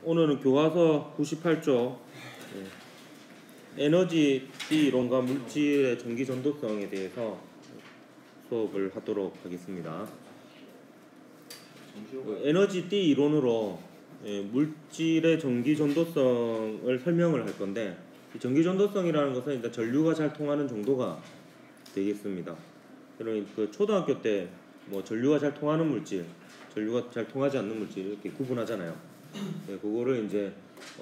오늘은 교과서 98조 에너지 D 이론과 물질의 전기 전도성에 대해서 수업을 하도록 하겠습니다. 에너지 D 이론으로 물질의 전기 전도성을 설명을 할 건데, 이 전기 전도성이라는 것은 일단 전류가 잘 통하는 정도가 되겠습니다. 그러니까 그 초등학교 때 뭐 전류가 잘 통하는 물질, 전류가 잘 통하지 않는 물질 이렇게 구분하잖아요. 그거를 이제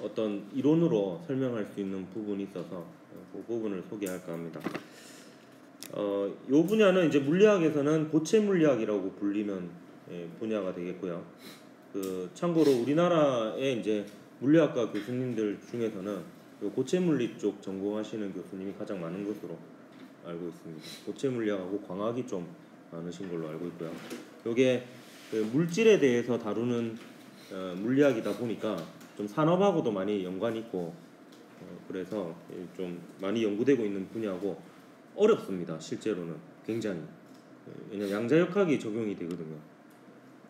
어떤 이론으로 설명할 수 있는 부분이 있어서 그 부분을 소개할까 합니다. 이 분야는 이제 물리학에서는 고체 물리학이라고 불리는 분야가 되겠고요. 참고로 우리나라의 이제 물리학과 교수님들 중에서는 고체 물리 쪽 전공하시는 교수님이 가장 많은 것으로 알고 있습니다. 고체 물리학하고 광학이 좀 많으신 걸로 알고 있고요. 이게 물질에 대해서 다루는 물리학이다 보니까 좀 산업하고도 많이 연관이 있고, 그래서 좀 많이 연구되고 있는 분야고 어렵습니다. 실제로는 굉장히. 왜냐면 양자역학이 적용이 되거든요.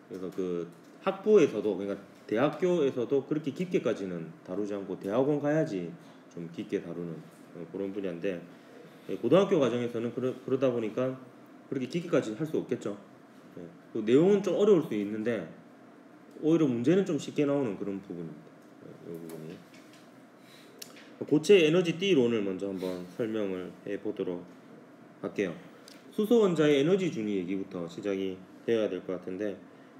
그래서 그 학부에서도, 그러니까 대학교에서도 그렇게 깊게까지는 다루지 않고 대학원 가야지 좀 깊게 다루는 그런 분야인데, 고등학교 과정에서는 그러다 보니까 그렇게 깊게까지 할 수 없겠죠. 그 내용은 좀 어려울 수 있는데 오히려 문제는 좀 쉽게 나오는 그런 부분입니다. 이 부분이. 고체 에너지 D 이론을 먼저 한번 설명을 해보도록 할게요. 수소 원자의 에너지 준위 얘기부터 시작이 되어야 될 것 같은데,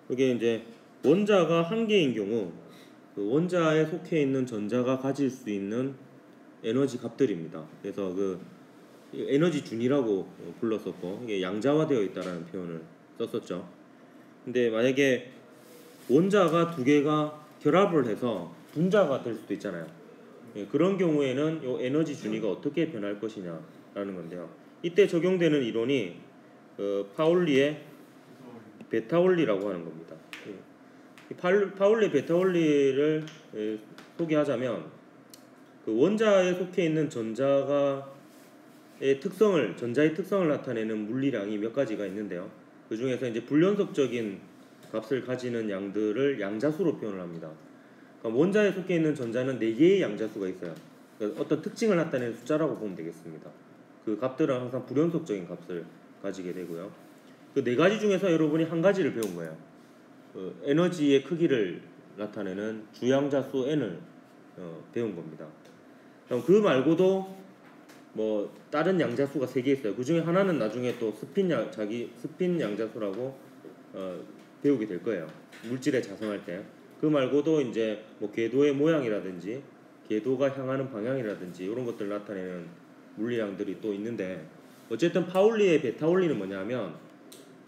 이게 이제 원자가 한 개인 경우 그 원자에 속해 있는 전자가 가질 수 있는 에너지 값들입니다. 그래서 그 에너지 준위라고 불렀었고, 이게 양자화되어 있다라는 표현을 썼었죠. 근데 만약에 원자가 두 개가 결합을 해서 분자가 될 수도 있잖아요. 그런 경우에는 이 에너지 준위가 어떻게 변할 것이냐라는 건데요. 이때 적용되는 이론이 파울리의 베타 원리라고 하는 겁니다. 파울리의 베타 원리를 소개하자면, 그 원자에 속해 있는 전자의 특성을 나타내는 물리량이 몇 가지가 있는데요. 그 중에서 이제 불연속적인 값을 가지는 양들을 양자수로 표현을 합니다. 그러니까 원자에 속해 있는 전자는 4개의 양자수가 있어요. 그러니까 어떤 특징을 나타내는 숫자라고 보면 되겠습니다. 그 값들은 항상 불연속적인 값을 가지게 되고요. 그 4가지 중에서 여러분이 한 가지를 배운 거예요. 에너지의 크기를 나타내는 주양자수 n을 배운 겁니다. 그럼 그 말고도 뭐 다른 양자수가 3개 있어요. 그 중에 하나는 나중에 또 스핀 양자수라고 배우게 될 거예요. 물질에 자성할 때. 그 말고도 이제 뭐 궤도의 모양이라든지 궤도가 향하는 방향이라든지 이런 것들을 나타내는 물리량들이 또 있는데, 어쨌든 파울리의 베타 원리는 뭐냐면,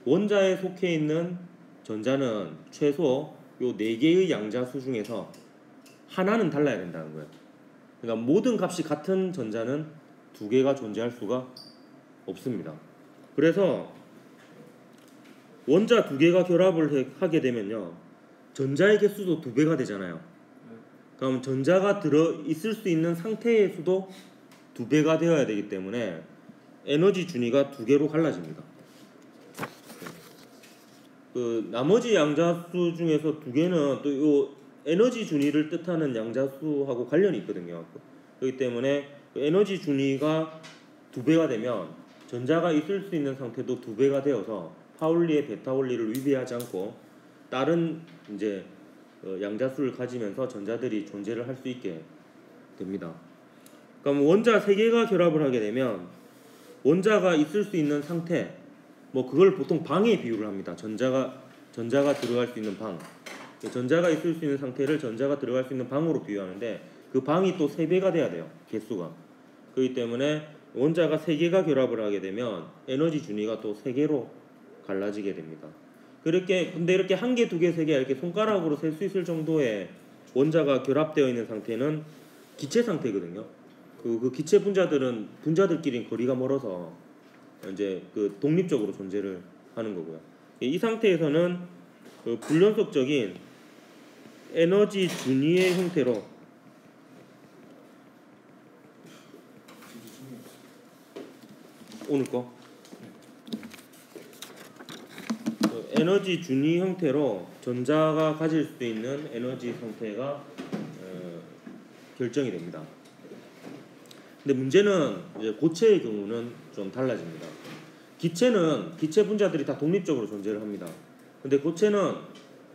원자에 속해 있는 전자는 최소 요 4개의 양자수 중에서 하나는 달라야 된다는 거예요. 그러니까 모든 값이 같은 전자는 2개가 존재할 수가 없습니다. 그래서 원자 2개가 결합을 하게 되면요, 전자의 개수도 2배가 되잖아요. 그럼 전자가 들어있을 수 있는 상태의 수도 2배가 되어야 되기 때문에 에너지 준위가 2개로 갈라집니다. 그 나머지 양자수 중에서 2개는 또 요 에너지 준위를 뜻하는 양자수하고 관련이 있거든요. 그렇기 때문에 에너지 준위가 2배가 되면 전자가 있을 수 있는 상태도 2배가 되어서 파울리의 베타 원리를 위배하지 않고 다른 이제 양자수를 가지면서 전자들이 존재를 할 수 있게 됩니다. 그럼 원자 3개가 결합을 하게 되면 원자가 있을 수 있는 상태, 뭐 그걸 보통 방에 비유를 합니다. 전자가 들어갈 수 있는 방, 전자가 있을 수 있는 상태를 전자가 들어갈 수 있는 방으로 비유하는데, 그 방이 또 3배가 돼야 돼요. 개수가. 그렇기 때문에 원자가 3개가 결합을 하게 되면 에너지 준위가 또 3개로 갈라지게 됩니다. 근데 이렇게 1개, 2개, 3개 이렇게 손가락으로 셀 수 있을 정도의 원자가 결합되어 있는 상태는 기체 상태거든요. 그 기체 분자들끼리는 거리가 멀어서 이제 그 독립적으로 존재를 하는 거고요. 이 상태에서는 그 불연속적인 에너지 준위의 형태로 오늘 거 에너지 준위 형태로 전자가 가질 수 있는 에너지 상태가 결정이 됩니다. 근데 문제는 이제 고체의 경우는 좀 달라집니다. 기체는 기체 분자들이 다 독립적으로 존재를 합니다. 근데 고체는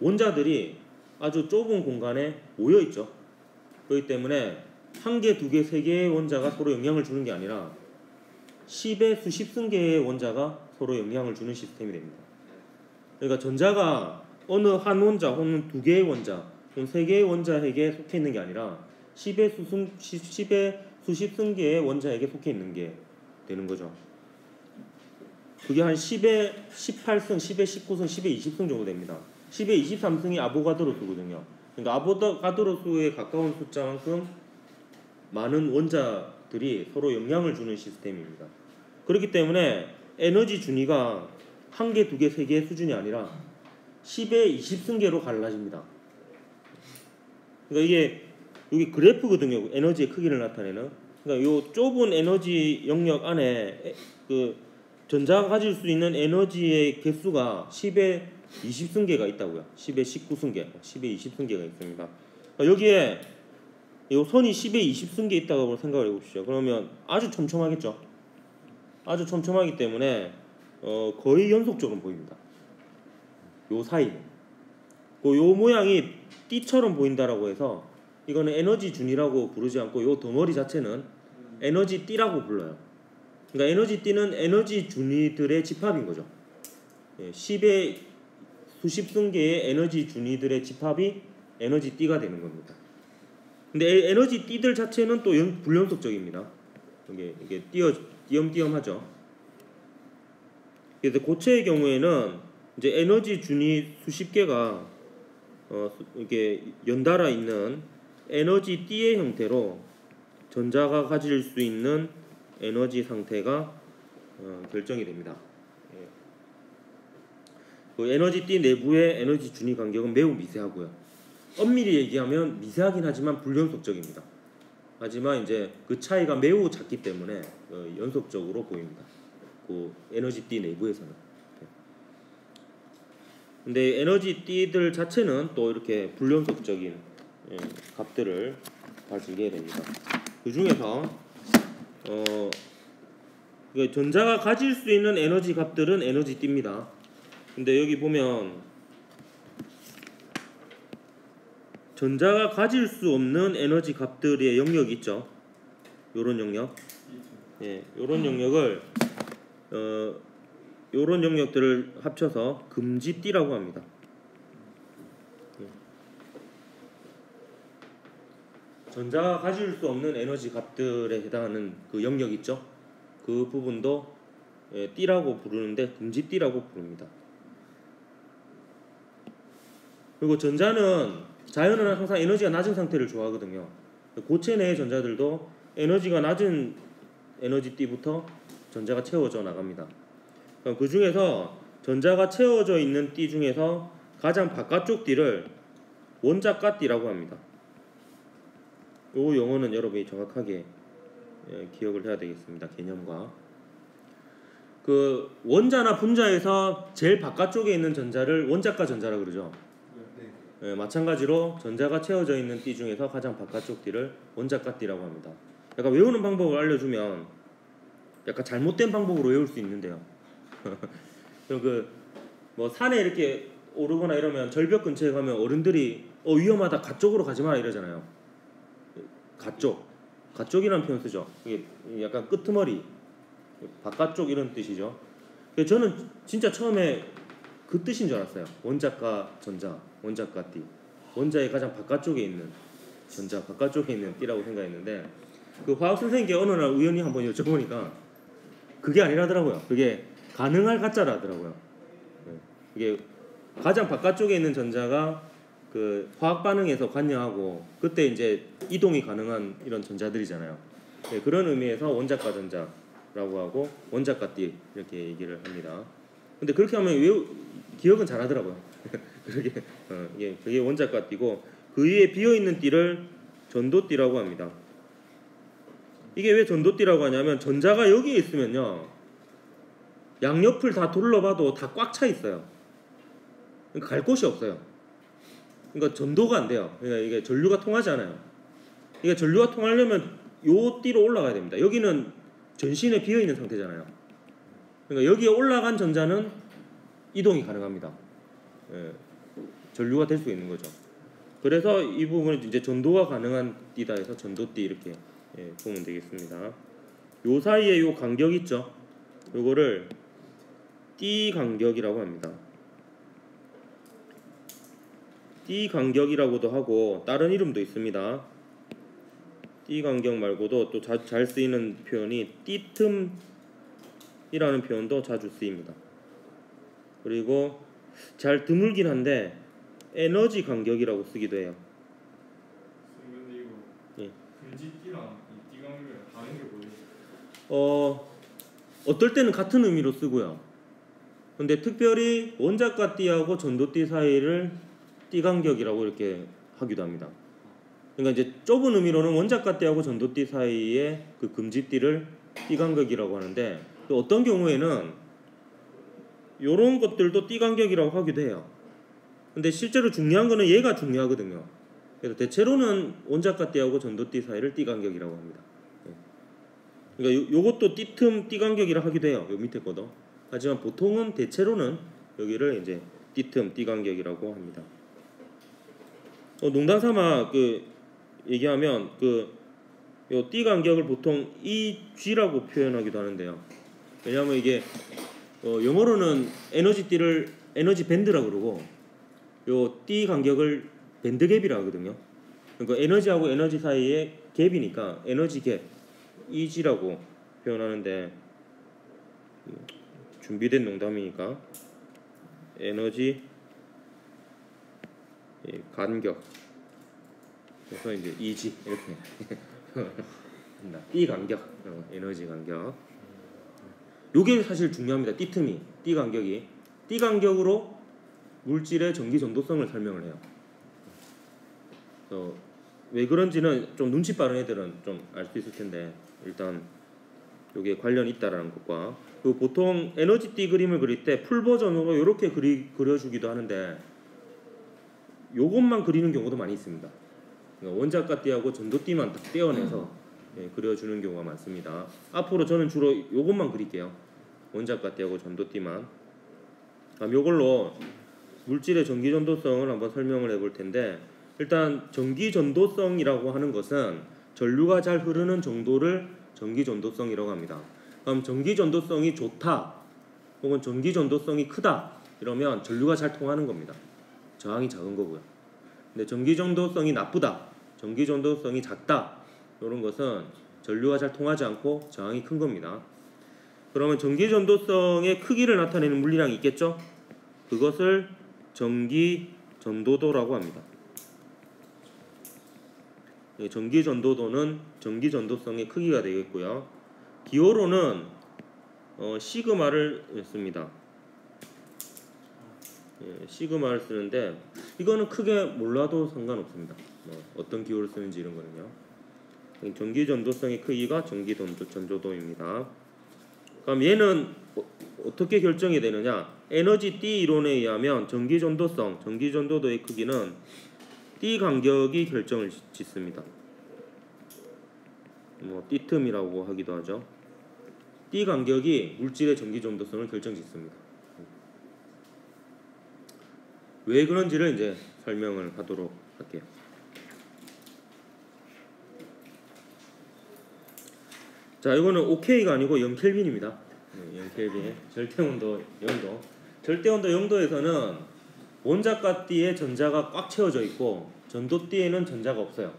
원자들이 아주 좁은 공간에 모여 있죠. 그렇기 때문에 한 개, 두 개, 세 개의 원자가 서로 영향을 주는 게 아니라 10의 수십 승 개의 원자가 서로 영향을 주는 시스템이 됩니다. 그러니까 전자가 어느 한 원자 혹은 두 개의 원자 혹은 세 개의 원자에게 속해 있는 게 아니라 10의 수십 승 개의 원자에게 속해 있는 게 되는 거죠. 그게 한 10의 18승, 10의 19승, 10의 20승 정도 됩니다. 10의 23승이 아보가드로 수거든요. 그러니까 아보가드로 수에 가까운 숫자만큼 많은 원자들이 서로 영향을 주는 시스템입니다. 그렇기 때문에 에너지 준위가 한 개, 두 개, 세 개의 수준이 아니라 10의 20승계로 갈라집니다. 그러니까 이게 여기 그래프거든요. 에너지의 크기를 나타내는. 그러니까 이 좁은 에너지 영역 안에 그 전자가 가질 수 있는 에너지의 개수가 10의 20승계가 있다고요. 10의 19승계, 10의 20승계가 있습니다. 그러니까 여기에 이 선이 10의 20승계 있다고 생각을 해보십시오. 그러면 아주 촘촘하겠죠. 아주 촘촘하기 때문에 거의 연속적으로 보입니다. 요 사이는. 요 모양이 띠처럼 보인다라고 해서 이거는 에너지 준이라고 부르지 않고 요 덩어리 자체는 에너지 띠라고 불러요. 그러니까 에너지 띠는 에너지 준위들의 집합인 거죠. 10의 수십 승계의 에너지 준위들의 집합이 에너지 띠가 되는 겁니다. 근데 에너지 띠들 자체는 또 불연속적입니다. 이게 띄엄띄엄하죠. 그래서 고체의 경우에는 이제 에너지 준위 수십 개가 이게 연달아 있는 에너지 띠의 형태로 전자가 가질 수 있는 에너지 상태가 결정이 됩니다. 그 에너지 띠 내부의 에너지 준위 간격은 매우 미세하고요. 엄밀히 얘기하면 미세하긴 하지만 불연속적입니다. 하지만 이제 그 차이가 매우 작기 때문에 연속적으로 보입니다. 그 에너지 띠 내부에서는. 근데 에너지 띠들 자체는 또 이렇게 불연속적인 값들을 가지게 됩니다. 그 중에서 전자가 가질 수 있는 에너지 값들은 에너지 띠입니다. 근데 여기 보면 전자가 가질 수 없는 에너지 값들의 영역이 있죠. 요런 영역. 요런 영역을 요런 영역들을 합쳐서 금지띠라고 합니다. 전자가 가질 수 없는 에너지 값들에 해당하는 그 영역 있죠. 그 부분도 띠라고 부르는데 금지띠라고 부릅니다. 그리고 전자는 자연은 항상 에너지가 낮은 상태를 좋아하거든요. 고체 내의 전자들도 에너지가 낮은 에너지 띠부터 전자가 채워져 나갑니다. 그 중에서 전자가 채워져 있는 띠 중에서 가장 바깥쪽 띠를 원자가 띠라고 합니다. 이 용어는 여러분이 정확하게 기억을 해야 되겠습니다. 개념과 그 원자나 분자에서 제일 바깥쪽에 있는 전자를 원자가 전자라 그러죠. 마찬가지로 전자가 채워져 있는 띠 중에서 가장 바깥쪽 띠를 원자가 띠라고 합니다. 약간 외우는 방법을 알려주면 약간 잘못된 방법으로 외울 수 있는데요. 그럼 뭐 산에 이렇게 오르거나 이러면 절벽 근처에 가면 어른들이 위험하다 가쪽으로 가지 마라 이러잖아요. 가쪽이라는 표현 쓰죠. 이게 약간 끄트머리, 바깥쪽 이런 뜻이죠. 저는 진짜 처음에 그 뜻인 줄 알았어요. 원자가 전자, 원자가 띠. 원자의 가장 바깥쪽에 있는 전자, 바깥쪽에 있는 띠라고 생각했는데 그 화학 선생님께 어느 날 우연히 한번 여쭤보니까 그게 아니라더라고요. 그게 가능할 가짜라더라고요. 이게 가장 바깥쪽에 있는 전자가 그 화학 반응에서 관여하고 그때 이제 이동이 가능한 이런 전자들이잖아요. 그런 의미에서 원자가 전자라고 하고 원자가 띠 이렇게 얘기를 합니다. 근데 그렇게 하면 기억은 잘하더라고요. 그게 원자가 띠고 그 위에 비어 있는 띠를 전도띠라고 합니다. 이게 왜 전도띠라고 하냐면 전자가 여기에 있으면요 양옆을 다 둘러봐도 다 꽉 차 있어요. 그러니까 갈 곳이 없어요. 그러니까 전도가 안 돼요. 그러니까 이게 전류가 통하지 않아요. 그러니까 전류가 통하려면 요 띠로 올라가야 됩니다. 여기는 전신에 비어 있는 상태잖아요. 그러니까 여기에 올라간 전자는 이동이 가능합니다. 예, 전류가 될 수 있는 거죠. 그래서 이 부분은 이제 전도가 가능한 띠다 해서 전도띠 이렇게 보면 되겠습니다. 요 사이에 요 간격 있죠? 요거를 띠 간격이라고 합니다. 띠 간격이라고도 하고 다른 이름도 있습니다. 띠 간격 말고도 또 잘 쓰이는 표현이 띠 틈이라는 표현도 자주 쓰입니다. 그리고 잘 드물긴 한데 에너지 간격이라고 쓰기도 해요. 근데 이거 예. 금지띠랑 이 띠간격이랑 다른 게 뭐예요? 어떨 때는 같은 의미로 쓰고요. 근데 특별히 원작과 띠하고 전도띠 사이를 띠간격이라고 이렇게 하기도 합니다. 그러니까 이제 좁은 의미로는 원작과 띠하고 전도띠 사이의 그 금지띠를 띠간격이라고 하는데 또 어떤 경우에는 요런 것들도 띠간격이라고 하기도 해요. 근데 실제로 중요한 거는 얘가 중요하거든요. 그래서 대체로는 원작과 띠하고 전도띠 사이를 띠간격이라고 합니다. 그러니까 요것도 띠틈 띠간격이라 하기도 해요. 요 밑에 거도. 하지만 보통은 대체로는 여기를 이제 띠틈 띠간격이라고 합니다. 농담 삼아 얘기하면 요 띠간격을 보통 EG라고 표현하기도 하는데요. 왜냐하면 이게 영어로는 에너지띠를 에너지 밴드라고 그러고 요 띠간격을 밴드갭이라 하거든요. 그러니까 에너지하고 에너지 사이의 갭이니까 에너지 갭 EG라고 표현하는데 준비된 농담이니까 에너지 간격 그래서 이제 EG 이렇게 띠 간격 에너지 간격 요게 사실 중요합니다. 띠틈이 띠 간격이 띠 간격으로 물질의 전기 전도성을 설명을 해요. 왜 그런지는 좀 눈치 빠른 애들은 좀 알 수 있을 텐데 일단 요게 관련이 있다라는 것과 그리고 보통 에너지띠 그림을 그릴 때 풀 버전으로 이렇게 그려주기도 하는데 요것만 그리는 경우도 많이 있습니다. 그러니까 원작과 띠하고 전도띠만 딱 떼어내서 그려주는 경우가 많습니다. 앞으로 저는 주로 요것만 그릴게요. 원작과 띠하고 전도띠만. 그럼 요걸로 물질의 전기 전도성을 한번 설명을 해볼 텐데 일단 전기 전도성이라고 하는 것은 전류가 잘 흐르는 정도를 전기 전도성이라고 합니다. 그럼 전기 전도성이 좋다 혹은 전기 전도성이 크다 이러면 전류가 잘 통하는 겁니다. 저항이 작은 거고요. 근데 전기 전도성이 나쁘다, 전기 전도성이 작다 이런 것은 전류가 잘 통하지 않고 저항이 큰 겁니다. 그러면 전기 전도성의 크기를 나타내는 물리량이 있겠죠? 그것을 전기 전도도라고 합니다. 전기 전도도는 전기 전도성의 크기가 되겠고요. 기호로는 시그마를 씁니다. 시그마를 쓰는데 이거는 크게 몰라도 상관없습니다. 어떤 기호를 쓰는지 이런 거는요. 전기 전도성의 크기가 전기 전도도입니다. 그럼 얘는 어떻게 결정이 되느냐? 에너지 띠 이론에 의하면 전기 전도성, 전기 전도도의 크기는 띠 간격이 결정을 짓습니다. 띠틈이라고 하기도 하죠. 띠 간격이 물질의 전기 전도성을 결정짓습니다. 왜 그런지를 이제 설명을 하도록 할게요. 자, 이거는 OK가 아니고 0켈빈입니다. 0켈빈. 절대온도 0도. 절대온도 0도에서는 원작과 띠에 전자가 꽉 채워져 있고 전도띠에는 전자가 없어요.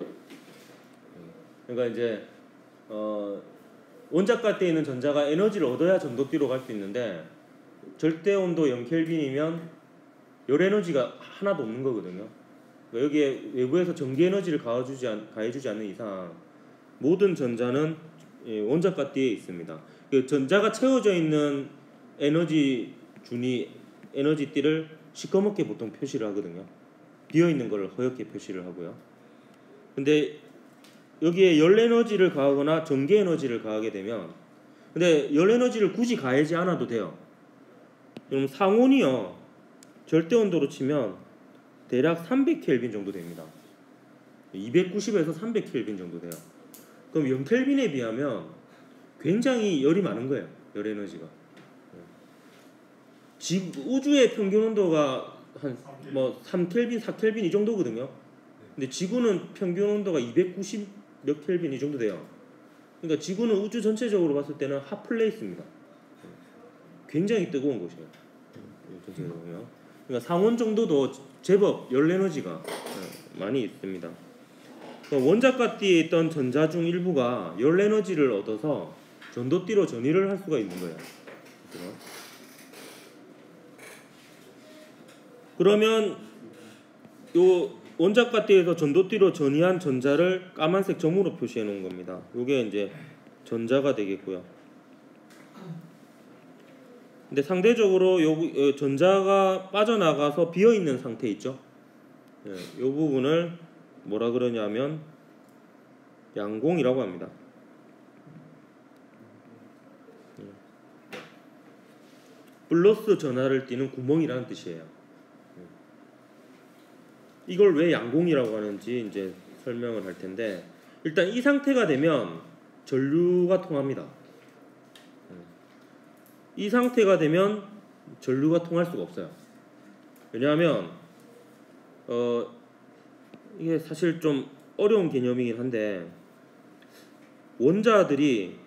그러니까 이제 원작과 띠에 있는 전자가 에너지를 얻어야 전도띠로 갈 수 있는데 절대온도 0켈빈이면 열 에너지가 하나도 없는 거거든요. 그러니까 여기에 외부에서 전기 에너지를 가해주지 않는 이상 모든 전자는 원작과 띠에 있습니다. 그 전자가 채워져 있는 에너지 띠를 시커멓게 보통 표시를 하거든요. 비어있는 걸 허옇게 표시를 하고요. 근데 여기에 열 에너지를 가하거나 전기 에너지를 가하게 되면 근데 열 에너지를 굳이 가하지 않아도 돼요. 그럼 상온이요. 절대 온도로 치면 대략 300켈빈 정도 됩니다. 290에서 300켈빈 정도 돼요. 그럼 0켈빈에 비하면 굉장히 열이 많은 거예요. 열 에너지가. 우주의 평균 온도가 한 뭐 3켈빈, 4켈빈 이 정도거든요. 근데 지구는 평균 온도가 290 몇 켈빈 이 정도 돼요. 그러니까 지구는 우주 전체적으로 봤을 때는 핫플레이스입니다. 굉장히 뜨거운 곳이에요. 전체적으로요. 그러니까 상온 정도도 제법 열 에너지가 많이 있습니다. 원자가띠에 있던 전자 중 일부가 열 에너지를 얻어서 전도띠로 전이를 할 수가 있는 거예요. 그렇죠? 그러면 요 원자가띠에서 전도띠로 전이한 전자를 까만색 점으로 표시해 놓은 겁니다. 요게 이제 전자가 되겠고요. 근데 상대적으로 요 전자가 빠져나가서 비어 있는 상태 있죠? 요 부분을 뭐라 그러냐면 양공이라고 합니다. 플러스 전하를 띠는 구멍이라는 뜻이에요. 이걸 왜 양공이라고 하는지 이제 설명을 할 텐데, 일단 이 상태가 되면 전류가 통합니다. 이 상태가 되면 전류가 통할 수가 없어요. 왜냐하면 이게 사실 좀 어려운 개념이긴 한데, 원자들이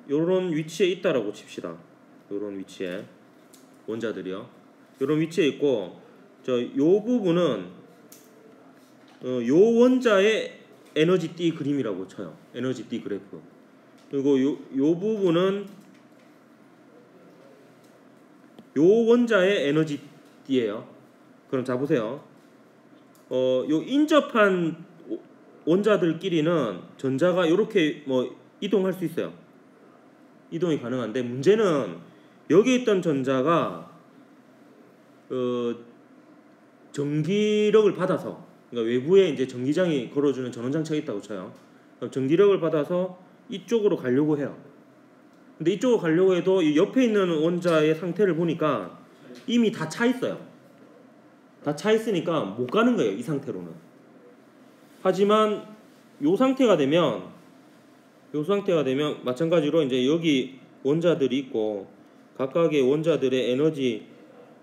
요런 위치에 있다라고 칩시다. 요런 위치에 원자들이요. 요런 위치에 있고, 요 부분은 요 원자의 에너지 띠 그림이라고 쳐요. 에너지 띠 그래프. 그리고 요 부분은 요 원자의 에너지 띠예요. 그럼 자 보세요. 요 인접한 원자들끼리는 전자가 이렇게 뭐 이동할 수 있어요. 이동이 가능한데, 문제는 여기 있던 전자가 전기력을 받아서, 그러니까 외부에 이제 전기장이 걸어주는 전원장치가 있다고 쳐요. 그럼 전기력을 받아서 이쪽으로 가려고 해요. 근데 이쪽으로 가려고 해도 이 옆에 있는 원자의 상태를 보니까 이미 다 차 있어요. 다 차 있으니까 못 가는 거예요, 이 상태로는. 하지만 요 상태가 되면 마찬가지로 이제 여기 원자들이 있고, 각각의 원자들의 에너지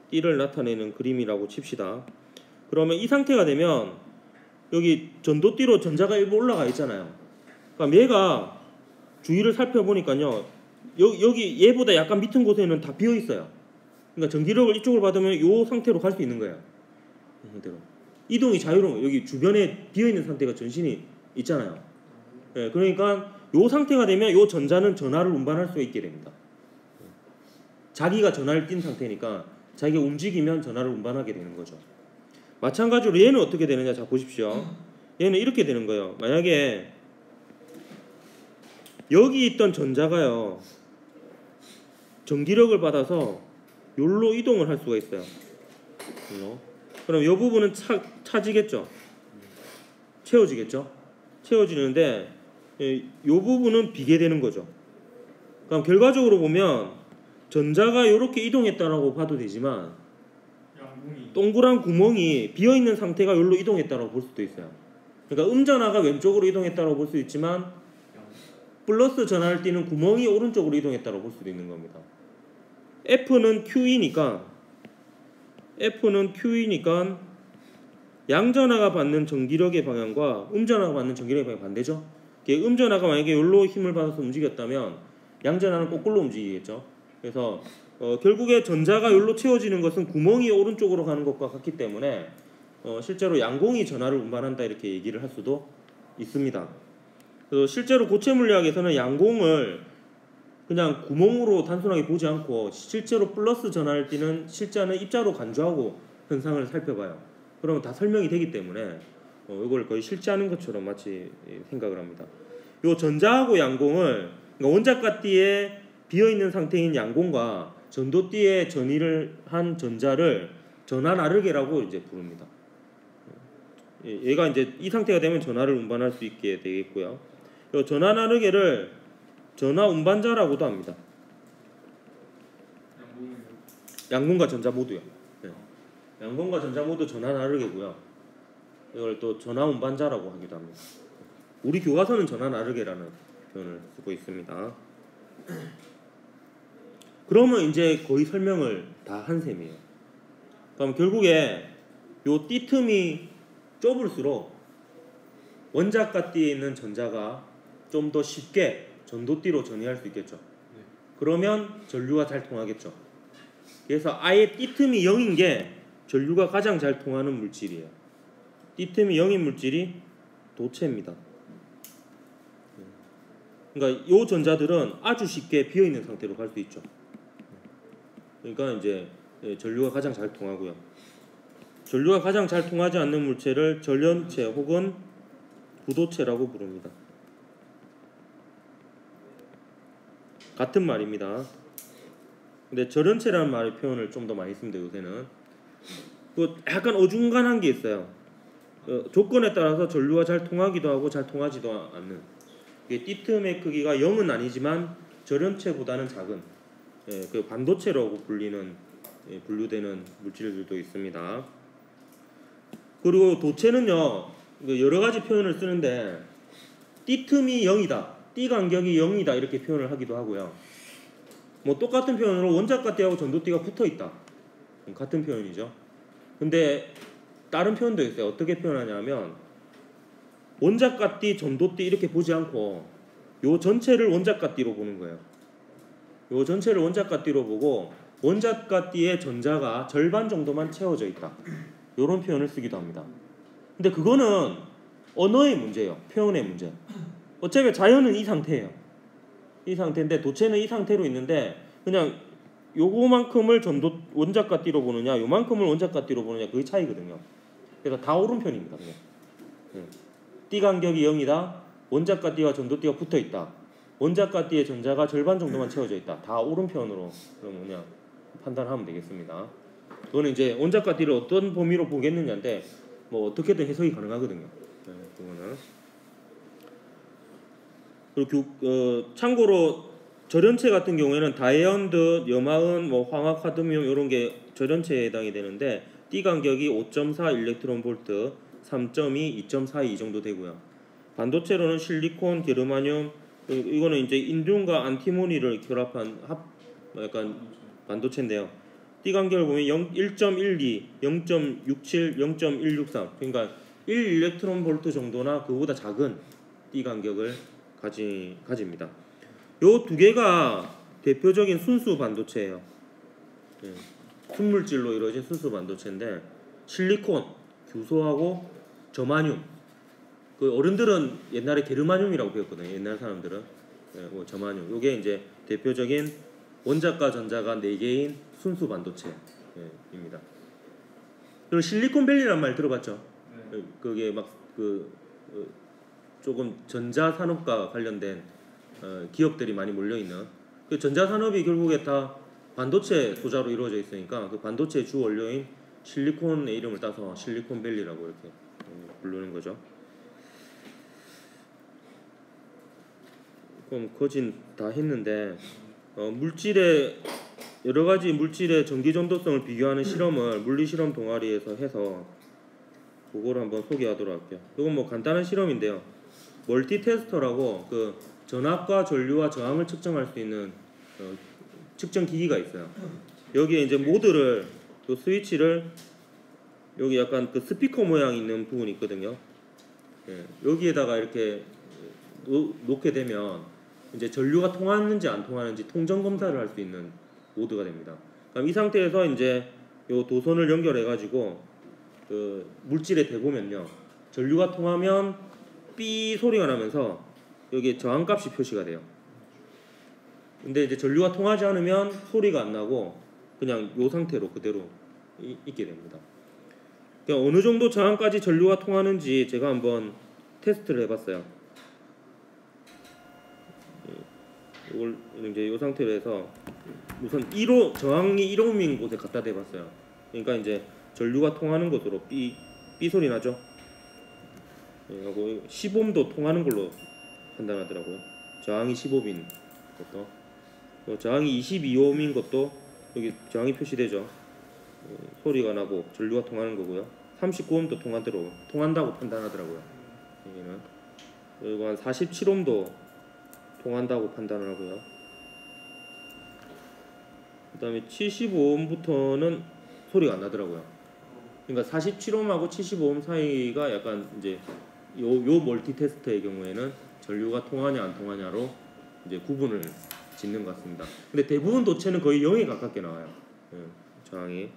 띠를 나타내는 그림이라고 칩시다. 그러면 이 상태가 되면 여기 전도띠로 전자가 일부 올라가 있잖아요. 그러니까 얘가 주위를 살펴보니까요, 여기 얘보다 약간 밑은 곳에는 다 비어 있어요. 그러니까 전기력을 이쪽으로 받으면 이 상태로 갈 수 있는 거예요. 이 상태로 이동이 자유로운, 여기 주변에 비어 있는 상태가 전신이 있잖아요. 네, 그러니까 이 상태가 되면 이 전자는 전하를 운반할 수 있게 됩니다. 자기가 전하를 띈 상태니까 자기가 움직이면 전하를 운반하게 되는 거죠. 마찬가지로 얘는 어떻게 되느냐, 자 보십시오. 얘는 이렇게 되는 거예요. 만약에 여기 있던 전자가요, 전기력을 받아서 여기로 이동을 할 수가 있어요. 그럼 이 부분은 차지겠죠? 채워지겠죠? 채워지는데 이 부분은 비게 되는 거죠. 그럼 결과적으로 보면 전자가 이렇게 이동했다라고 봐도 되지만, 동그란 구멍이 비어있는 상태가 여기로 이동했다고 볼 수도 있어요. 그러니까 음전하가 왼쪽으로 이동했다고 볼 수 있지만, 플러스 전하를 띠는 구멍이 오른쪽으로 이동했다고 볼 수도 있는 겁니다. F는 Q이니까 양전하가 받는 전기력의 방향과 음전하가 받는 전기력의 방향이 반대죠. 음전하가 만약에 여기로 힘을 받아서 움직였다면 양전하는 거꾸로 움직이겠죠. 그래서 결국에 전자가 여기로 채워지는 것은 구멍이 오른쪽으로 가는 것과 같기 때문에 실제로 양공이 전하를 운반한다, 이렇게 얘기를 할 수도 있습니다. 그래서 실제로 고체 물리학에서는 양공을 그냥 구멍으로 단순하게 보지 않고 실제로 플러스 전하를 띠는 실자는 입자로 간주하고 현상을 살펴봐요. 그러면 다 설명이 되기 때문에 이걸 거의 실제하는 것처럼 마치 생각을 합니다. 이 전자하고 양공을, 그러니까 원자가띠에 비어있는 상태인 양공과 전도띠에 전이를 한 전자를 전하 나르게라고 이제 부릅니다. 얘가 이제 이 상태가 되면 전하를 운반할 수 있게 되겠고요. 이 전하 나르게를 전하 운반자라고도 합니다. 양공과 전자 모두요. 네. 양건과 전자 모두 전하 나르게고요. 이걸 또 전하 운반자라고 하기도 합니다. 우리 교과서는 전하 나르게라는 표현을 쓰고 있습니다. 그러면 이제 거의 설명을 다 한 셈이에요. 그럼 결국에 요 띠틈이 좁을수록 원자과 띠에 있는 전자가 좀 더 쉽게 전도띠로 전이할 수 있겠죠. 그러면 전류가 잘 통하겠죠. 그래서 아예 띠틈이 0인 게 전류가 가장 잘 통하는 물질이에요. 띠틈이 0인 물질이 도체입니다. 그러니까 이 전자들은 아주 쉽게 비어있는 상태로 갈 수 있죠. 그러니까 이제 전류가 가장 잘 통하고요. 전류가 가장 잘 통하지 않는 물체를 절연체 혹은 부도체라고 부릅니다. 같은 말입니다. 근데 절연체라는 말의 표현을 좀 더 많이 씁니다. 요새는 그 약간 어중간한 게 있어요. 조건에 따라서 전류가 잘 통하기도 하고 잘 통하지도 않는. 띠틈의 크기가 0은 아니지만 절연체보다는 작은 그 반도체라고 분류되는 물질들도 있습니다. 그리고 도체는요 여러 가지 표현을 쓰는데 띠틈이 0이다, 띠 간격이 0이다 이렇게 표현을 하기도 하고요. 뭐 똑같은 표현으로 원자과 띠하고 전도띠가 붙어 있다, 같은 표현이죠. 근데 다른 표현도 있어요. 어떻게 표현하냐면 원자과 띠, 전도띠 이렇게 보지 않고 요 전체를 원자과 띠로 보는 거예요. 요 전체를 원자과 띠로 보고 원자과 띠의 전자가 절반 정도만 채워져 있다, 요런 표현을 쓰기도 합니다. 근데 그거는 언어의 문제예요. 표현의 문제. 어차피 자연은 이 상태예요. 이 상태인데 도체는 이 상태로 있는데 그냥 요거만큼을 원자과 띠로 보느냐 요만큼을 원자과 띠로 보느냐 그게 차이거든요. 그래서 다 옳은 편입니다. 그냥. 띠 간격이 0이다, 원자과 띠와 전도띠가 붙어있다, 원자과 띠의 전자가 절반 정도만 채워져 있다, 다 옳은 편으로 그냥 판단하면 되겠습니다. 그거는 이제 원자과 띠를 어떤 범위로 보겠느냐인데 뭐 어떻게든 해석이 가능하거든요. 그거는. 그리고 참고로 절연체 같은 경우에는 다이아몬드, 염화은, 뭐 황화, 카드뮴 이런 게 절연체에 해당이 되는데 띠 간격이 5.4 일렉트론 볼트, 3.2, 2.42 이 정도 되고요. 반도체로는 실리콘, 게르마늄, 이거는 이제 인듐과 안티모니를 결합한 약간 반도체인데요. 띠 간격을 보면 1.12, 0.67, 0.163, 그러니까 1 일렉트론 볼트 정도나 그보다 작은 띠 간격을 가집니다. 요 두 개가 대표적인 순수 반도체예요. 순물질로 이루어진 순수 반도체인데 실리콘, 규소하고 저마늄. 그 어른들은 옛날에 게르마늄이라고 배웠거든요. 옛날 사람들은 뭐 저마늄. 요게 이제 대표적인 원자과 전자가 4개인 순수 반도체입니다. 그리고 실리콘밸리라는 말 들어봤죠? 네. 그게 막 조금 전자산업과 관련된 기업들이 많이 몰려있는 그 전자산업이 결국에 다 반도체 소자로 이루어져 있으니까 그 반도체 주 원료인 실리콘의 이름을 따서 실리콘밸리라고 이렇게 부르는 거죠. 그럼 거진 다 했는데 여러 가지 물질의 전기 전도성을 비교하는 실험을 물리실험 동아리에서 해서 그거를 한번 소개하도록 할게요. 이건 뭐 간단한 실험인데요. 멀티테스터라고 그 전압과 전류와 저항을 측정할 수 있는 측정 기기가 있어요. 여기에 이제 모드를 그 스위치를 여기 약간 그 스피커 모양 있는 부분이 있거든요. 여기에다가 이렇게 놓게 되면 이제 전류가 통하는지 안 통하는지 통정 검사를 할 수 있는 모드가 됩니다. 그럼 이 상태에서 이제 요 도선을 연결해 가지고 그 물질에 대보면요, 전류가 통하면 삐 소리가 나면서 여기에 저항값이 표시가 돼요. 근데 이제 전류가 통하지 않으면 소리가 안 나고 그냥 요 상태로 그대로 있게 됩니다. 그러니까 어느 정도 저항까지 전류가 통하는지 제가 한번 테스트를 해봤어요. 이걸 이제 이 상태로 해서 우선 1호 저항이 1옴인 곳에 갖다 대봤어요. 그러니까 이제 전류가 통하는 것으로 삐 소리 나죠. 하고 10옴도 통하는 걸로 판단하더라고요. 저항이 15인 것도, 저항이 22옴인 것도 여기 저항이 표시되죠. 소리가 나고 전류가 통하는 거고요. 39옴도 통한다고 판단하더라고요. 여기는 그리고 한 47옴도 통한다고 판단을 하고요. 그다음에 75옴부터는 소리가 안 나더라고요. 그러니까 47옴하고 75옴 사이가 약간 이제 요 멀티 테스트의 경우에는 전류가 통하냐 안 통하냐로 이제 구분을 짓는 것 같습니다. 근데 대부분 도체는 거의 0에 가깝게 나와요. 저항이.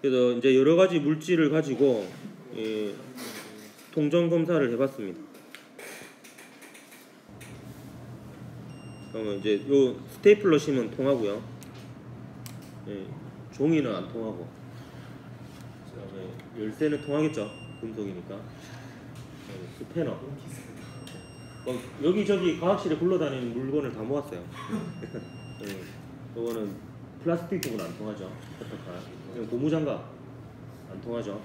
그래서 이제 여러 가지 물질을 가지고 통정 검사를 해봤습니다. 그러면 이제 요 스테이플러 심은 통하고요. 종이는 안 통하고. 그다음에 열쇠는 통하겠죠. 금속이니까. 스패너. 여기저기 과학실에 굴러다니는 물건을 다 모았어요. 이거는 플라스틱 부분 안 통하죠. 커터칼. 이건 고무장갑 안 통하죠.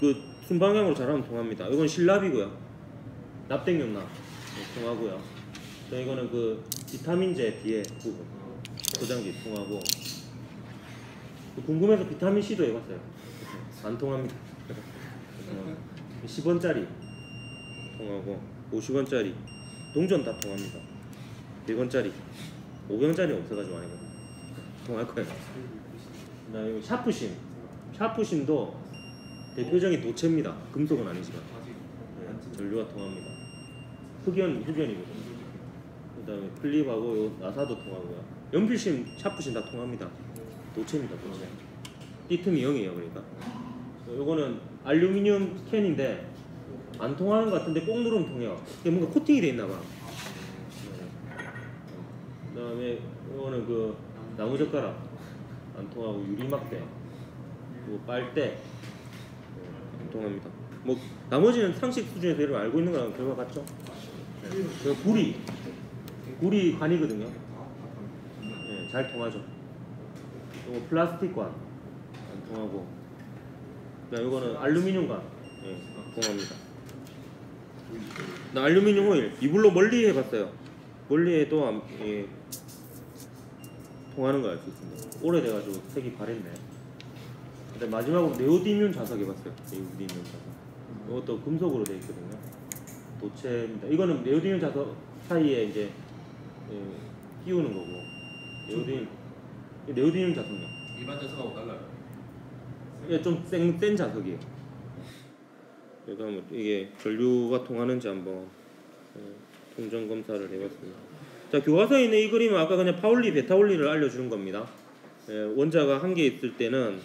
그 순방향으로 잘하면 통합니다. 이건 실납이고요. 납땜용 납 통하고요. 또 이거는 그 비타민제 뒤에 부분 포장지 통하고. 궁금해서 비타민 C도 해봤어요. 안 통합니다. 10원짜리 통하고 50원짜리 동전 다 통합니다. 100원짜리 500원짜리 없어가지고 안 해요. 통할 거예요. 그다음에 샤프심도 대표적인 도체입니다. 금속은 아니지만 전류가 통합니다. 흑연이거든요. 그다음에 클립하고 요 나사도 통하고요. 연필심, 샤프심 다 통합니다. 도체입니다. 도체. 띠틈이 0이에요. 그러니까 요거는 알루미늄 캔인데 안 통하는 것 같은데 꼭 누르면 통해요. 이게 뭔가 코팅이 돼 있나 봐. 그다음에 이거는 그 나무젓가락 안 통하고 유리막대, 그리고 빨대 안 통합니다. 뭐 나머지는 상식 수준에서 여러분 알고 있는 거랑 결과 같죠? 그 구리 관이거든요. 잘 통하죠. 이거 플라스틱 관 안 통하고. 이거는 알루미늄 관 통합니다. 나 알루미늄 호일 이불로 멀리 해봤어요. 멀리 해도 통하는 걸 알 수 있습니다. 오래돼가지고 색이 바랬네. 근데 마지막으로 네오디뮴 자석 해봤어요. 네오디뮴 자석. 이것도 금속으로 되어 있거든요. 도체입니다. 이거는 네오디뮴 자석 사이에 이제 끼우는 거고. 네오디뮴 자석요. 일반 자석하고 달라요. 좀 센 자석이에요. 그래서 이게 전류가 통하는지 한번 통정 검사를 해봤습니다. 자, 교과서에 있는 이 그림은 아까 그냥 파울리, 베타울리를 알려주는 겁니다. 원자가 한 개 있을 때는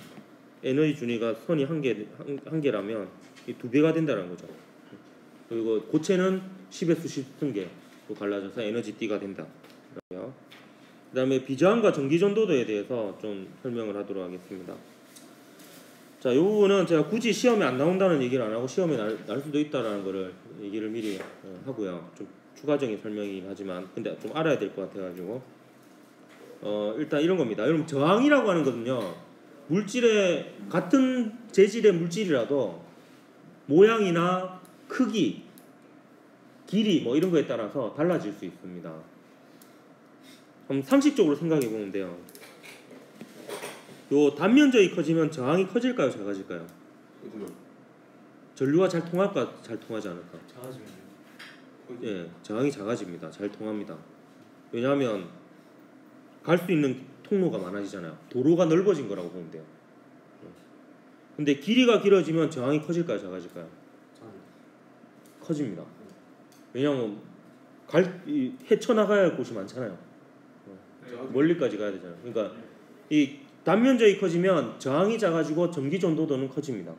에너지 준위가 선이 한 개라면 이 2배가 된다는 거죠. 그리고 고체는 10의 수십 승계로 갈라져서 에너지 D가 된다. 그 다음에 비저항과 전기전도도에 대해서 좀 설명을 하도록 하겠습니다. 자, 이 부분은 제가 굳이 시험에 안 나온다는 얘기를 안 하고 시험에 날 수도 있다라는 거를 얘기를 미리 하고요. 좀 추가적인 설명이긴 하지만 근데 좀 알아야 될 것 같아가지고 일단 이런 겁니다. 여러분, 저항이라고 하는 거는요, 물질의 같은 재질의 물질이라도 모양이나 크기, 길이 뭐 이런 거에 따라서 달라질 수 있습니다. 그럼 상식적으로 생각해 보면 돼요. 요 단면적이 커지면 저항이 커질까요, 작아질까요? 전류가 잘 통할까, 잘 통하지 않을까? 작아지면 예, 저항이 작아집니다. 잘 통합니다. 왜냐하면 갈 수 있는 통로가 많아지잖아요. 도로가 넓어진 거라고 보면 돼요. 근데 길이가 길어지면 저항이 커질까요, 작아질까요? 커집니다. 왜냐하면 헤쳐나가야 할 곳이 많잖아요. 멀리까지 가야 되잖아요. 그러니까 이 단면적이 커지면 저항이 작아지고 전기전도도는 커집니다.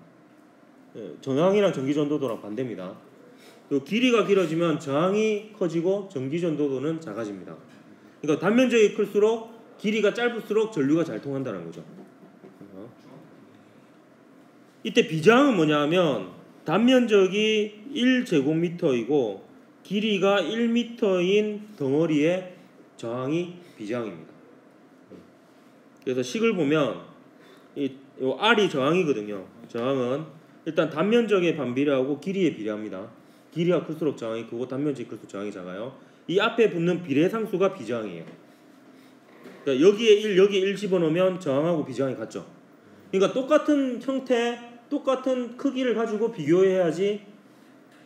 저항이랑 전기전도도랑 반대입니다. 길이가 길어지면 저항이 커지고 전기전도도는 작아집니다. 그러니까 단면적이 클수록 길이가 짧을수록 전류가 잘 통한다는 거죠. 이때 비저항은 뭐냐 하면 단면적이 1제곱미터이고 길이가 1m인 덩어리의 저항이 비저항입니다. 그래서 식을 보면 요 R이 저항이거든요. 저항은 일단 단면적에 반비례하고 길이에 비례합니다. 길이가 클수록 저항이 크고 단면적이 클수록 저항이 작아요. 이 앞에 붙는 비례상수가 비저항이에요. 그러니까 여기에 1, 여기에 1 집어넣으면 저항하고 비저항이 같죠. 그러니까 똑같은 형태, 똑같은 크기를 가지고 비교해야지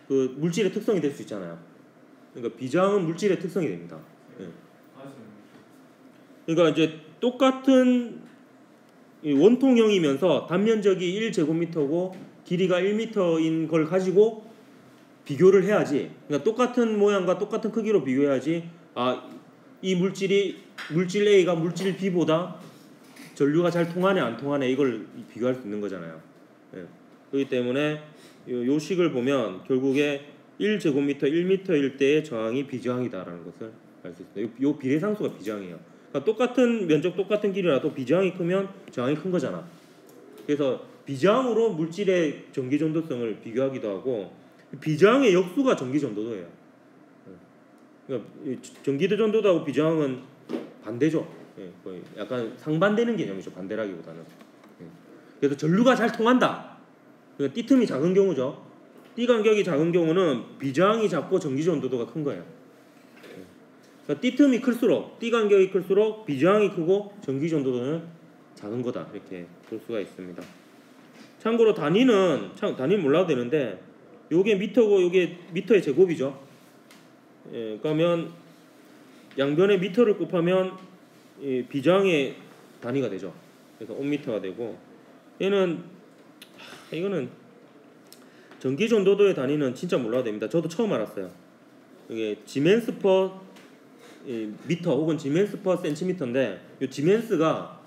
그 물질의 특성이 될 수 있잖아요. 그러니까 비저항은 물질의 특성이 됩니다. 예. 그러니까 이제 똑같은 원통형이면서 단면적이 1제곱미터고 길이가 1m인 걸 가지고 비교를 해야지. 그러니까 똑같은 모양과 똑같은 크기로 비교해야지. 아, 이 물질 A가 물질 B보다 전류가 잘 통하네 안 통하네 이걸 비교할 수 있는 거잖아요. 예. 그렇기 때문에 요 식을 보면 결국에 1제곱미터 1m일 때의 저항이 비저항이다라는 것을 알 수 있습니다. 요 비례상수가 비저항이에요. 그러니까 똑같은 면적 똑같은 길이라도 비저항이 크면 저항이 큰 거잖아. 그래서 비저항으로 물질의 전기 전도성을 비교하기도 하고 비저항의 역수가 전기 전도도예요. 그러니까 전기 전도도하고 비저항은 반대죠. 예, 거의 약간 상반되는 개념이죠. 반대라기보다는. 예. 그래서 전류가 잘 통한다. 그러니까 띠틈이 작은 경우죠. 띠 간격이 작은 경우는 비저항이 작고 전기 전도도가 큰 거예요. 예. 그러니까 띠틈이 클수록 띠 간격이 클수록 비저항이 크고 전기 전도도는 작은 거다. 이렇게 볼 수가 있습니다. 참고로 단위는 몰라도 되는데 요게 미터고 요게 미터의 제곱이죠. 예, 그러면 양변에 미터를 곱하면 비저항의 단위가 되죠. 그래서 옴미터가 되고 얘는 이거는 전기 전도도의 단위는 진짜 몰라도 됩니다. 저도 처음 알았어요. 이게 지멘스 퍼 미터 혹은 지멘스 퍼 센티미터인데 이 지멘스가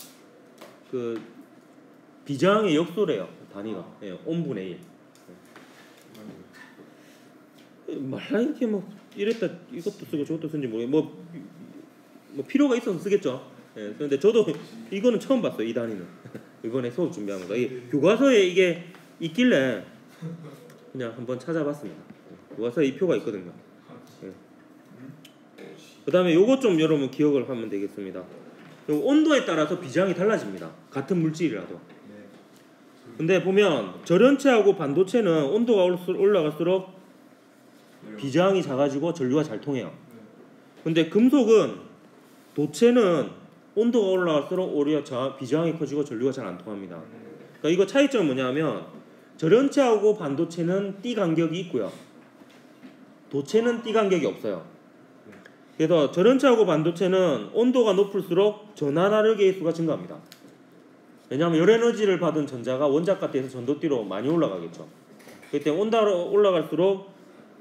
그 비저항의 역수래요. 단위가 예, 옴분의 1. 말라 이렇게 뭐 이랬다 이것도 쓰고 저것도 쓰는지 모르겠 뭐 필요가 있어서 쓰겠죠. 예, 그런데 저도 이거는 처음 봤어요. 이 단위는 이번에 수업 준비한 거다. 이게 교과서에 이게 있길래 그냥 한번 찾아봤습니다. 교과서에 이 표가 있거든요. 예. 그 다음에 요것 좀 여러분 기억을 하면 되겠습니다. 요 온도에 따라서 비저항이 달라집니다. 같은 물질이라도. 근데 보면 절연체하고 반도체는 온도가 올라갈수록 비저항이 작아지고 전류가 잘 통해요. 근데 금속은 도체는 온도가 올라갈수록 오히려 비저항이 커지고 전류가 잘 안 통합니다. 그러니까 이거 차이점은 뭐냐면 절연체하고 반도체는 띠 간격이 있고요. 도체는 띠 간격이 없어요. 그래서 절연체하고 반도체는 온도가 높을수록 전하나르기의 수가 증가합니다. 왜냐하면 열에너지를 받은 전자가 원자가대에서 전도띠로 많이 올라가겠죠. 그렇기 때문에 온도가 올라갈수록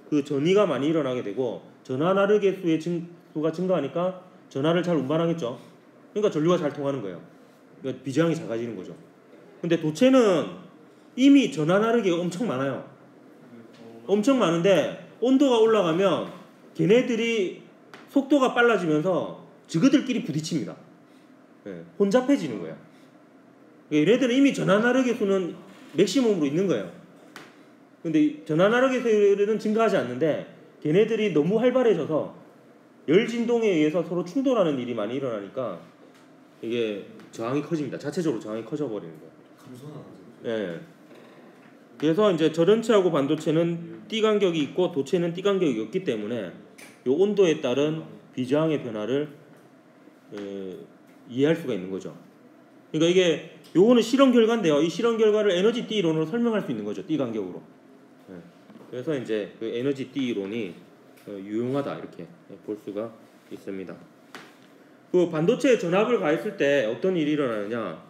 그 전이가 많이 일어나게 되고 전하나르기의 수의 수가 증가하니까 전하를 잘 운반하겠죠. 그러니까 전류가 잘 통하는 거예요. 그러니까 비저항이 작아지는 거죠. 근데 도체는 이미 전하나르기가 엄청 많아요. 엄청 많은데 온도가 올라가면 걔네들이 속도가 빨라지면서 지그들끼리 부딪힙니다. 네, 혼잡해지는 거예요. 얘네들은 이미 전하나르기 수는 맥시멈으로 있는 거예요. 근데 전하나르기 수는 증가하지 않는데 걔네들이 너무 활발해져서 열 진동에 의해서 서로 충돌하는 일이 많이 일어나니까 이게 저항이 커집니다. 자체적으로 저항이 커져 버리는 거예요. 예. 그래서 이제 절연체하고 반도체는 띠 간격이 있고 도체는 띠 간격이 없기 때문에 이 온도에 따른 비저항의 변화를 이해할 수가 있는 거죠. 그러니까 이게 요거는 실험 결과인데요. 이 실험 결과를 에너지 띠 이론으로 설명할 수 있는 거죠. 띠 간격으로. 예. 그래서 이제 그 에너지 띠 이론이 유용하다 이렇게 볼 수가 있습니다. 그 반도체 전압을 가했을 때 어떤 일이 일어나느냐?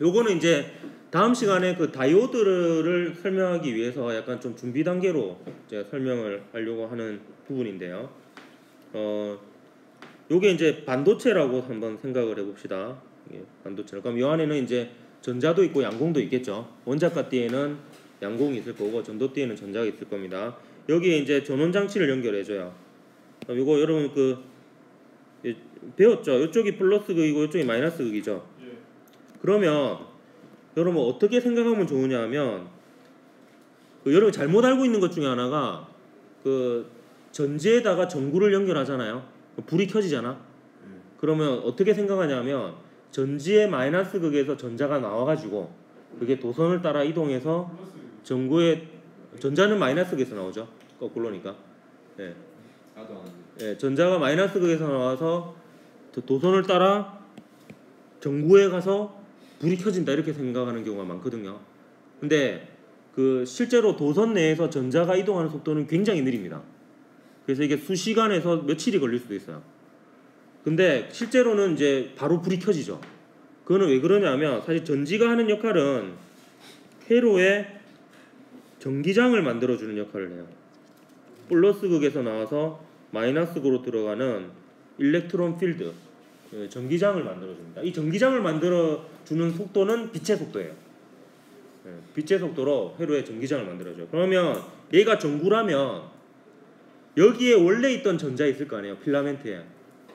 요거는 이제 다음 시간에 그 다이오드를 설명하기 위해서 약간 좀 준비 단계로 제가 설명을 하려고 하는 부분인데요. 요게 이제 반도체라고 한번 생각을 해봅시다. 반도체. 그럼 이 안에는 이제 전자도 있고 양공도 있겠죠. 원자가띠에는 양공이 있을 거고 전도띠에는 전자가 있을 겁니다. 여기에 이제 전원 장치를 연결해줘요. 요거 여러분 그 배웠죠. 이쪽이 플러스 극이고 이쪽이 마이너스 극이죠. 그러면 여러분 어떻게 생각하면 좋으냐 하면 그 여러분 잘못 알고 있는 것 중에 하나가 그 전지에다가 전구를 연결하잖아요. 불이 켜지잖아. 그러면 어떻게 생각하냐면 전지의 마이너스 극에서 전자가 나와가지고 그게 도선을 따라 이동해서 전구의 전자는 마이너스 극에서 나오죠. 거꾸로니까. 예. 나도 안 돼. 예, 전자가 마이너스 극에서 나와서 도선을 따라 전구에 가서 불이 켜진다 이렇게 생각하는 경우가 많거든요. 근데 그 실제로 도선 내에서 전자가 이동하는 속도는 굉장히 느립니다. 그래서 이게 수시간에서 며칠이 걸릴 수도 있어요. 근데 실제로는 이제 바로 불이 켜지죠. 그거는 왜 그러냐면 사실 전지가 하는 역할은 회로에 전기장을 만들어주는 역할을 해요. 플러스 극에서 나와서 마이너스 극으로 들어가는 일렉트론 필드, 전기장을 만들어줍니다. 이 전기장을 만들어주는 속도는 빛의 속도예요. 빛의 속도로 회로에 전기장을 만들어줘요. 그러면 얘가 전구라면 여기에 원래 있던 전자 있을 거 아니에요. 필라멘트에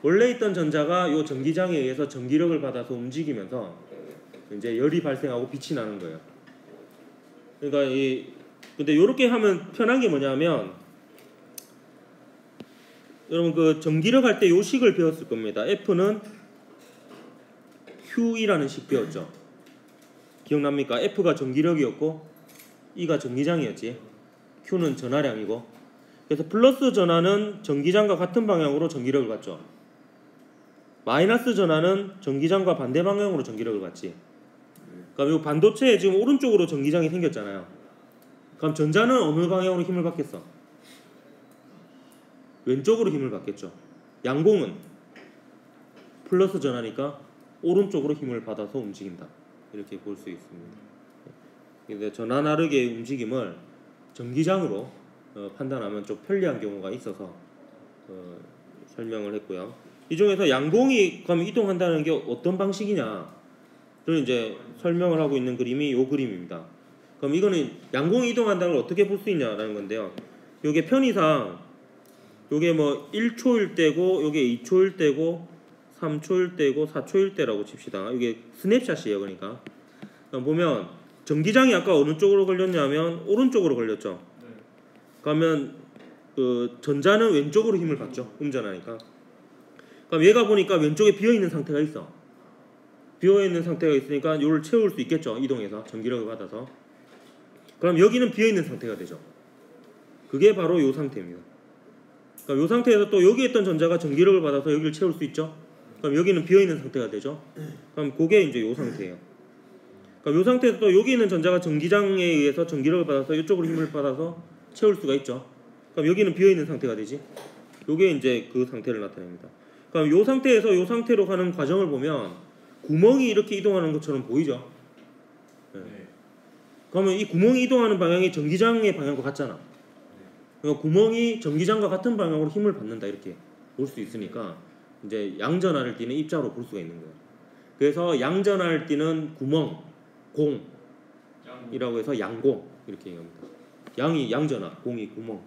원래 있던 전자가 이 전기장에 의해서 전기력을 받아서 움직이면서 이제 열이 발생하고 빛이 나는 거예요. 그러니까 근데 이렇게 하면 편한 게 뭐냐면 여러분 그 전기력 할 때 요 식을 배웠을 겁니다. F는 Q이라는 식 배웠죠. 기억납니까? F가 전기력이었고 E가 전기장이었지. Q는 전하량이고. 그래서 플러스 전하는 전기장과 같은 방향으로 전기력을 받죠. 마이너스 전하는 전기장과 반대 방향으로 전기력을 받지. 그럼 이 반도체에 지금 오른쪽으로 전기장이 생겼잖아요. 그럼 전자는 어느 방향으로 힘을 받겠어? 왼쪽으로 힘을 받겠죠. 양공은 플러스 전하니까 오른쪽으로 힘을 받아서 움직인다. 이렇게 볼 수 있습니다. 근데 전하 나르게의 움직임을 전기장으로 판단하면 좀 편리한 경우가 있어서 설명을 했고요. 이 중에서 양공이 그럼 이동한다는 게 어떤 방식이냐? 를 이제 설명을 하고 있는 그림이 이 그림입니다. 그럼 이거는 양공이 이동한다는 걸 어떻게 볼 수 있냐라는 건데요. 이게 편의상 요게 뭐 1초일 때고 요게 2초일 때고 3초일 때고 4초일 때라고 칩시다. 이게 스냅샷이에요. 그러니까 보면 전기장이 아까 어느 쪽으로 걸렸냐면 오른쪽으로 걸렸죠. 그러면 그 전자는 왼쪽으로 힘을 받죠. 운전하니까. 그럼 얘가 보니까 왼쪽에 비어있는 상태가 있어. 비어있는 상태가 있으니까 요를 채울 수 있겠죠. 이동해서 전기력을 받아서. 그럼 여기는 비어있는 상태가 되죠. 그게 바로 요 상태입니다. 그럼 요 상태에서 또 여기 있던 전자가 전기력을 받아서 여기를 채울 수 있죠. 그럼 여기는 비어있는 상태가 되죠. 그럼 그게 이제 요 상태예요. 그럼 요 상태에서 또 여기 있는 전자가 전기장에 의해서 전기력을 받아서 이쪽으로 힘을 받아서 채울 수가 있죠. 그럼 여기는 비어있는 상태가 되지. 요게 이제 그 상태를 나타냅니다. 그럼 요 상태에서 요 상태로 가는 과정을 보면 구멍이 이렇게 이동하는 것처럼 보이죠. 네. 그러면 이 구멍이 이동하는 방향이 전기장의 방향과 같잖아. 그러니까 구멍이 전기장과 같은 방향으로 힘을 받는다 이렇게 볼 수 있으니까 이제 양전하를 띠는 입자로 볼 수가 있는 거예요. 그래서 양전하를 띠는 구멍, 공이라고 해서 양공 이렇게 얘기합니다. 양이 양전하, 공이 구멍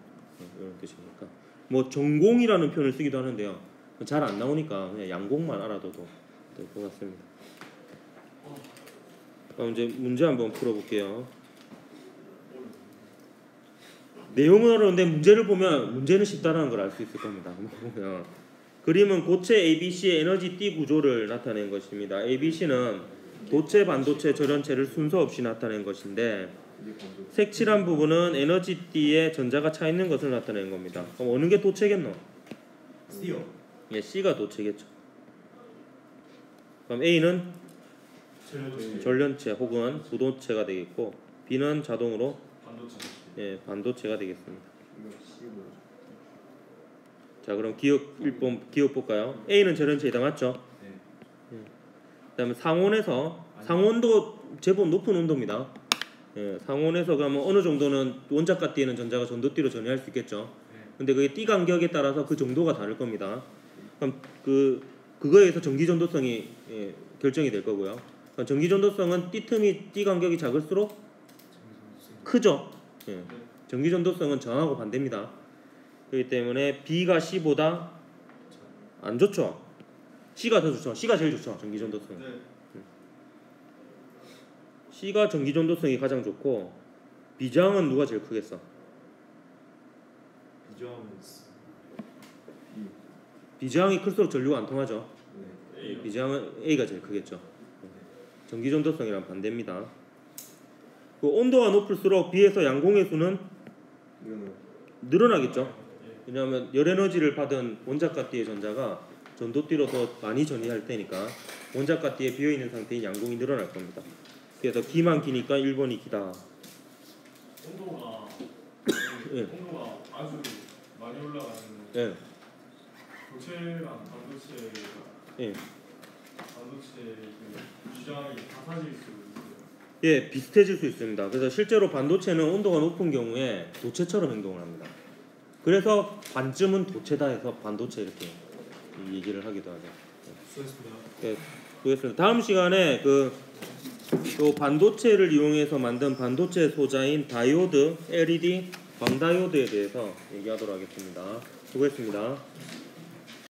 이런 뜻이니까 뭐 전공이라는 표현을 쓰기도 하는데요. 잘 안 나오니까 그냥 양공만 알아둬도 될 것 같습니다. 그럼 이제 문제 한번 풀어볼게요. 내용은 어려운데 문제를 보면 문제는 쉽다라는 걸 알 수 있을 겁니다. 보면 그림은 고체 ABC의 에너지 띠 구조를 나타낸 것입니다. ABC는 도체, 반도체, 절연체를 순서 없이 나타낸 것인데 색칠한 부분은 에너지 띠에 전자가 차 있는 것을 나타낸 겁니다. 그럼 어느 게 도체겠노? C요. 예, C가 도체겠죠. 그럼 A는 전련체 혹은 부도체가 되겠고 B는 자동으로 반도체가 되겠습니다. 자, 그럼 기억 볼까요? A는 전련체이다, 맞죠? 네. 그다음에 상온도 제법 높은 온도입니다. 예, 상온에서 그러면 어느 정도는 원자가 띠에는 전자가 전도띠로 전해할 수 있겠죠. 근데 그게 띠 간격에 따라서 그 정도가 다를 겁니다. 그럼 그거에 의해서 전기 전도성이 결정이 될 거고요. 그럼 전기 전도성은 띠 틈이 띠 간격이 작을수록 크죠. 예. 전기 전도성은 정하고 반대입니다. 그렇기 때문에 B가 C보다 안 좋죠. C가 더 좋죠. C가 제일 좋죠. 전기 전도성. C가 전기 전도성이 가장 좋고 B장은 누가 제일 크겠어? B장이 클수록 전류가 안 통하죠. B장은 A가 제일 크겠죠. 전기 전도성이랑 반대입니다. 그 온도가 높을수록 B에서 양공의 수는 늘어나겠죠. 왜냐하면 열에너지를 받은 원자가띠의 전자가 전도띠로 더 많이 전이할 테니까 원자가띠에 비어있는 상태인 양공이 늘어날 겁니다. 그래서 기만 기니까 1번이 기다. 온도가 예. 온도가 아주 많이 올라가는 예. 도체랑 반도체가 예. 반도체 그 주장이 같아질 수 있어요. 예, 비슷해질 수 있습니다. 그래서 실제로 반도체는 온도가 높은 경우에 도체처럼 행동을 합니다. 그래서 반쯤은 도체다 해서 반도체 이렇게 얘기를 하기도 하죠. 수고했습니다. 네, 수고했습니다. 다음 시간에 또 반도체를 이용해서 만든 반도체 소자인 다이오드, LED, 광다이오드에 대해서 얘기하도록 하겠습니다. 수고했습니다.